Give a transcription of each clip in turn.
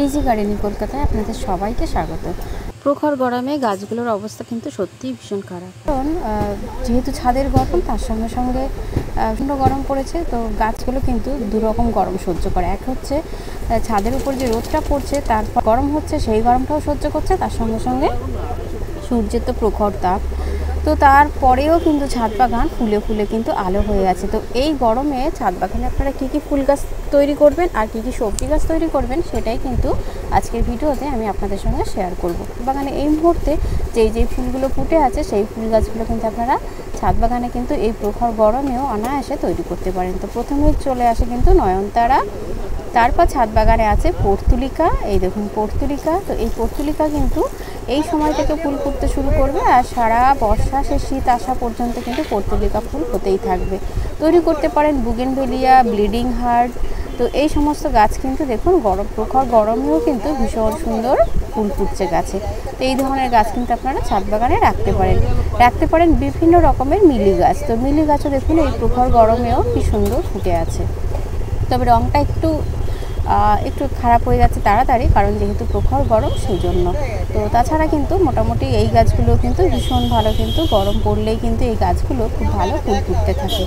Easy gardening কলকাতায় আপনাদের সবাইকে স্বাগত। প্রখর গরমে গাছগুলোর অবস্থা কিন্তু সত্যিই ভীষণ খারাপ, কারণ যেহেতু ছাদের গরম তার সঙ্গে সঙ্গে প্রচণ্ড গরম পড়েছে। তো গাছগুলো কিন্তু দুরকম গরম সহ্য করে। এক হচ্ছে ছাদের উপর যে রোদটা পড়ছে তারপর গরম হচ্ছে, সেই গরমটাও সহ্য করছে, তার সঙ্গে সঙ্গে সূর্যের তো প্রখর তাপ। তো তারপরেও কিন্তু ছাদ বাগান ফুলে ফুলে কিন্তু আলো হয়ে আছে। তো এই গরমে ছাদ বাগানে আপনারা কী কী ফুল গাছ তৈরি করবেন আর কী কী সবজি গাছ তৈরি করবেন সেটাই কিন্তু আজকের ভিডিওতে আমি আপনাদের সঙ্গে শেয়ার করব। বাগানে এই মুহূর্তে যেই ফুলগুলো ফুটে আছে সেই ফুল গাছগুলো কিন্তু আপনারা ছাদ বাগানে কিন্তু এই প্রখর গরমেও অনায়াসে তৈরি করতে পারেন। তো প্রথমে চলে আসে কিন্তু নয়নতারা, তারপর ছাদ বাগানে আছে পর্তুলিকা। এই দেখুন পর্তুলিকা। তো এই পর্তুলিকা কিন্তু এই সময় থেকে ফুল ফুটতে শুরু করবে আর সারা বর্ষা সে শীত আসা পর্যন্ত কিন্তু পর্তুলিকা ফুল হতেই থাকবে। তৈরি করতে পারেন বুগেনভেলিয়া, ব্লিডিং হার্ট। তো এই সমস্ত গাছ কিন্তু দেখুন প্রখর গরমেও কিন্তু ভীষণ সুন্দর ফুল ফুটছে গাছে। তো এই ধরনের গাছ কিন্তু আপনারা ছাদ বাগানে রাখতে পারেন বিভিন্ন রকমের মিলি গাছ। তো মিলি গাছও দেখুন এই প্রখর গরমেও কি সুন্দর ফুটে আছে। তবে রঙটা একটু খারাপ হয়ে যাচ্ছে তাড়াতাড়ি, কারণ যেহেতু প্রখর গরম সেই জন্য। তো তাছাড়া কিন্তু মোটামুটি এই গাছগুলো কিন্তু ভীষণ ভালো, কিন্তু গরম পড়লেই কিন্তু এই গাছগুলো খুব ভালো ফুল ফুটতে থাকে।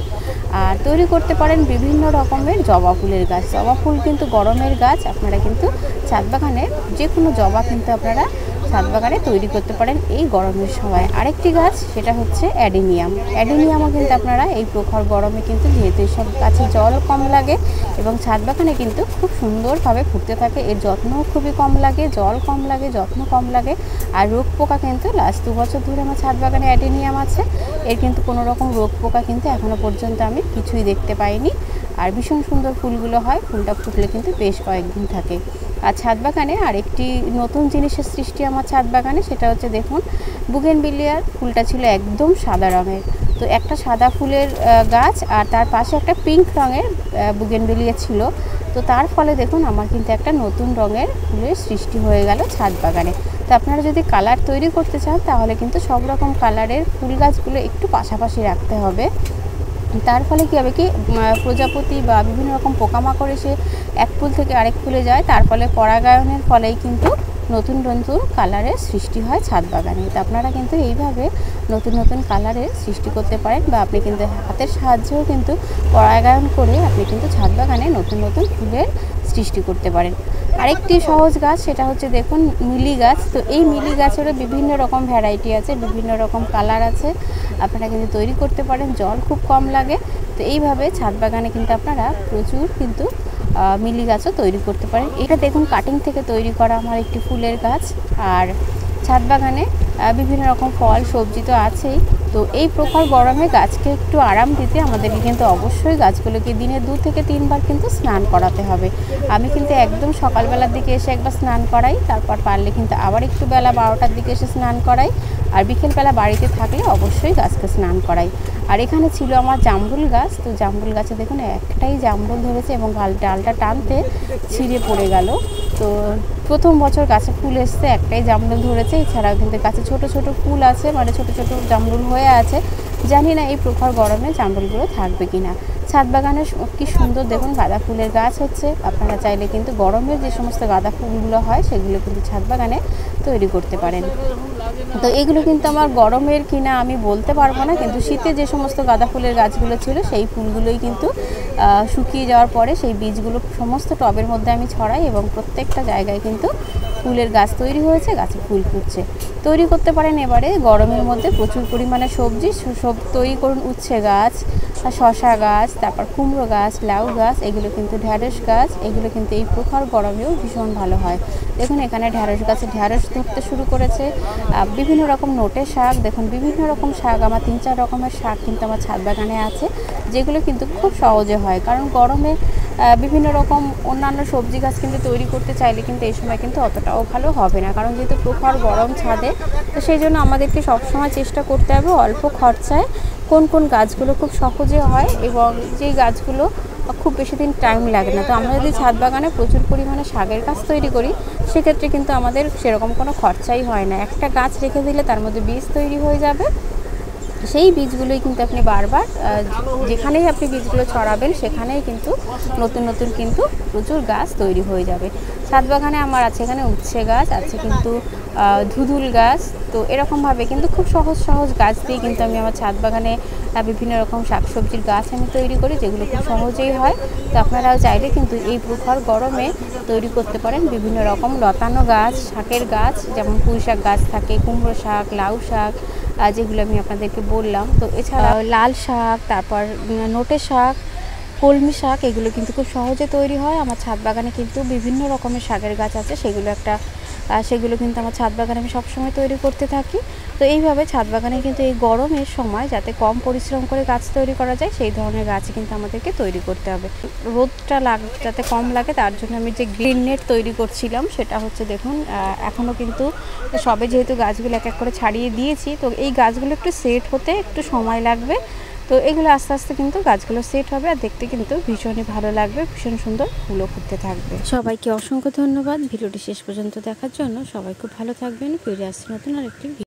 আর তৈরি করতে পারেন বিভিন্ন রকমের জবা ফুলের গাছ। জবা ফুল কিন্তু গরমের গাছ, আপনারা কিন্তু ছাদ বাগানে যে কোনো জবা কিন্তু আপনারা ছাদ বাগানে তৈরি করতে পারেন এই গরমের সময়। আরেকটি গাছ সেটা হচ্ছে অ্যাডিনিয়ামও কিন্তু আপনারা এই প্রখর গরমে কিন্তু, যেহেতু এইসব গাছে জল কম লাগে এবং ছাদ বাগানে কিন্তু খুব সুন্দরভাবে ফুটতে থাকে, এর যত্নও খুবই কম লাগে, জল কম লাগে, যত্ন কম লাগে। আর রোগ পোকা কিন্তু লাস্ট 2 বছর ধরে আমার ছাদ বাগানে অ্যাডিনিয়াম আছে, এর কিন্তু কোনো রকম রোগ পোকা কিন্তু এখনও পর্যন্ত আমি কিছুই দেখতে পাইনি। আর ভীষণ সুন্দর ফুলগুলো হয়, ফুলটা ফুটলে কিন্তু বেশ কয়েকদিন থাকে। আর ছাদ বাগানে আরেকটি নতুন জিনিসের সৃষ্টি আমার ছাদ বাগানে, সেটা হচ্ছে দেখুন বুগেনভিলিয়ার ফুলটা ছিল একদম সাদা রঙের। তো একটা সাদা ফুলের গাছ আর তার পাশে একটা পিঙ্ক রঙের বুগেনভিলিয়া ছিল। তো তার ফলে দেখুন আমার কিন্তু একটা নতুন রঙের ফুলের সৃষ্টি হয়ে গেল ছাদ বাগানে। তো আপনারা যদি কালার তৈরি করতে চান তাহলে কিন্তু সব রকম কালারের ফুল গাছগুলো একটু পাশাপাশি রাখতে হবে। তার ফলে কী হবে কি, প্রজাপতি বা বিভিন্ন রকম পোকামাকড় এসে এক ফুল থেকে আরেক ফুলে যায়, তার ফলে পরাগায়নের ফলেই কিন্তু নতুন নতুন কালারের সৃষ্টি হয় ছাদ বাগানে। তো আপনারা কিন্তু এইভাবে নতুন নতুন কালারের সৃষ্টি করতে পারেন, বা আপনি কিন্তু হাতের সাহায্যেও কিন্তু পরাগায়ন করে আপনি কিন্তু ছাদ বাগানে নতুন নতুন ফুলের সৃষ্টি করতে পারেন। আরেকটি সহজ গাছ সেটা হচ্ছে দেখুন মিলি গাছ। তো এই মিলি গাছেরও বিভিন্ন রকম ভ্যারাইটি আছে, বিভিন্ন রকম কালার আছে, আপনারা কিন্তু তৈরি করতে পারেন, জল খুব কম লাগে। তো এইভাবে ছাদ বাগানে কিন্তু আপনারা প্রচুর কিন্তু মিলি গাছও তৈরি করতে পারেন। এটা দেখুন কাটিং থেকে তৈরি করা আমার একটি ফুলের গাছ। আর ছাদ বাগানে বিভিন্ন রকম ফল সবজি তো আছেই। তো এই প্রখর গরমে গাছকে একটু আরাম দিতে আমাদেরকে কিন্তু অবশ্যই গাছগুলোকে দিনে 2 থেকে 3 বার কিন্তু স্নান করাতে হবে। আমি কিন্তু একদম সকালবেলার দিকে এসে একবার স্নান করাই, তারপর পারলে কিন্তু আবার একটু বেলা 12টার দিকে এসে স্নান করাই, আর বিকেলবেলা বাড়িতে থাকলে অবশ্যই গাছকে স্নান করাই। আর এখানে ছিল আমার জামরুল গাছ। তো জামরুল গাছে দেখুন একটাই জামরুল ধরেছে এবং ডালটা টানতে ছিঁড়ে পড়ে গেল। তো প্রথম বছর গাছে ফুল এসছে, একটাই জামরুল ধরেছে, এছাড়াও কিন্তু গাছে ছোট ছোট ফুল আছে, মানে ছোট ছোট জামরুল হয়ে আছে। জানি না এই প্রখর গরমে জামরুলগুলো থাকবে কিনা। ছাদ বাগানে কি সুন্দর দেখুন গাঁদা ফুলের গাছ হচ্ছে। আপনারা চাইলে কিন্তু গরমের যে সমস্ত গাঁদা ফুলগুলো হয় সেগুলো কিন্তু ছাদ বাগানে তৈরি করতে পারেন। তো এগুলো কিন্তু আমার গরমের কিনা আমি বলতে পারবো না, কিন্তু শীতে যে সমস্ত গাঁদা ফুলের গাছগুলো ছিল সেই ফুলগুলোই কিন্তু শুকিয়ে যাওয়ার পরে সেই বীজগুলো সমস্ত টবের মধ্যে আমি ছড়াই এবং প্রত্যেকটা জায়গায় কিন্তু ফুলের গাছ তৈরি হয়েছে, গাছে ফুল ফুটছে। তৈরি করতে পারেন এবারে গরমের মধ্যে প্রচুর পরিমাণে সবজি তৈরি করুন। উচ্ছে গাছ, শশা গাছ, তারপর কুমড়ো গাছ, লাউ গাছ, এগুলো কিন্তু ঢ্যাঁড়স গাছ, এগুলো কিন্তু এই প্রখর গরমেও ভীষণ ভালো হয়। দেখুন এখানে ঢ্যাঁড়স গাছে ঢ্যাঁড়স ধরতে শুরু করেছে। বিভিন্ন রকম নোটে শাক, দেখুন বিভিন্ন রকম শাক, আমার 3-4 রকমের শাক কিন্তু আমার ছাদ বাগানে আছে, যেগুলো কিন্তু খুব সহজে হয়। কারণ গরমে বিভিন্ন রকম অন্যান্য সবজি গাছ কিন্তু তৈরি করতে চাইলে কিন্তু এই সময় কিন্তু অতটাও ভালো হবে না, কারণ যেহেতু প্রখর গরম ছাদে। তো সেই জন্য আমাদেরকে সবসময় চেষ্টা করতে হবে অল্প খরচায় কোন কোন গাছগুলো খুব সহজে হয় এবং যেই গাছগুলো খুব বেশি দিন টাইম লাগে না। তো আমরা যদি ছাদ বাগানে প্রচুর পরিমাণে শাকের গাছ তৈরি করি সেক্ষেত্রে কিন্তু আমাদের সেরকম কোনো খরচাই হয় না। একটা গাছ রেখে দিলে তার মধ্যে বীজ তৈরি হয়ে যাবে, সেই বীজগুলোই কিন্তু আপনি বারবার যেখানেই আপনি বীজগুলো ছড়াবেন সেখানেই কিন্তু নতুন নতুন কিন্তু প্রচুর গাছ তৈরি হয়ে যাবে। ছাদ বাগানে আমার আছে এখানে উচ্ছে গাছ আছে, কিন্তু ধুধুল গাছ, তো এরকমভাবে কিন্তু খুব সহজ সহজ গাছ দিয়ে কিন্তু আমি আমার ছাদ বাগানে বিভিন্ন রকম শাকসবজির গাছ আমি তৈরি করি, যেগুলো খুব সহজেই হয়। তো আপনারাও চাইলে কিন্তু এই প্রখর গরমে তৈরি করতে পারেন বিভিন্ন রকম লতানো গাছ, শাকের গাছ, যেমন পুঁই শাক গাছ থাকে, কুমড়ো শাক, লাউ শাক, যেগুলো আমি আপনাদেরকে বললাম। তো এছাড়া লাল শাক, তারপর নোটে শাক, কলমি শাক, এগুলো কিন্তু খুব সহজে তৈরি হয়। আমার ছাদ বাগানে কিন্তু বিভিন্ন রকমের শাকের গাছ আছে, সেগুলো কিন্তু আমার ছাদ বাগানে আমি সবসময় তৈরি করতে থাকি। তো এইভাবে ছাদ বাগানে কিন্তু এই গরমের সময় যাতে কম পরিশ্রম করে গাছ তৈরি করা যায় সেই ধরনের গাছ কিন্তু আমাদেরকে তৈরি করতে হবে। রোদটা যাতে কম লাগে তার জন্য আমি যে গ্রিন নেট তৈরি করছিলাম সেটা হচ্ছে, দেখুন এখনও কিন্তু সবে যেহেতু গাছগুলো এক এক করে ছাড়িয়ে দিয়েছি, তো এই গাছগুলো একটু সেট হতে একটু সময় লাগবে। তো এগুলো আস্তে আস্তে কিন্তু গাছগুলো সেট হবে আর দেখতে কিন্তু ভীষণই ভালো লাগবে, ভীষণ সুন্দর ফুলও ফুটতে থাকবে। সবাইকে অসংখ্য ধন্যবাদ ভিডিওটি শেষ পর্যন্ত দেখার জন্য। সবাই খুব ভালো থাকবেন। ফিরে আসছি নতুন আরেকটি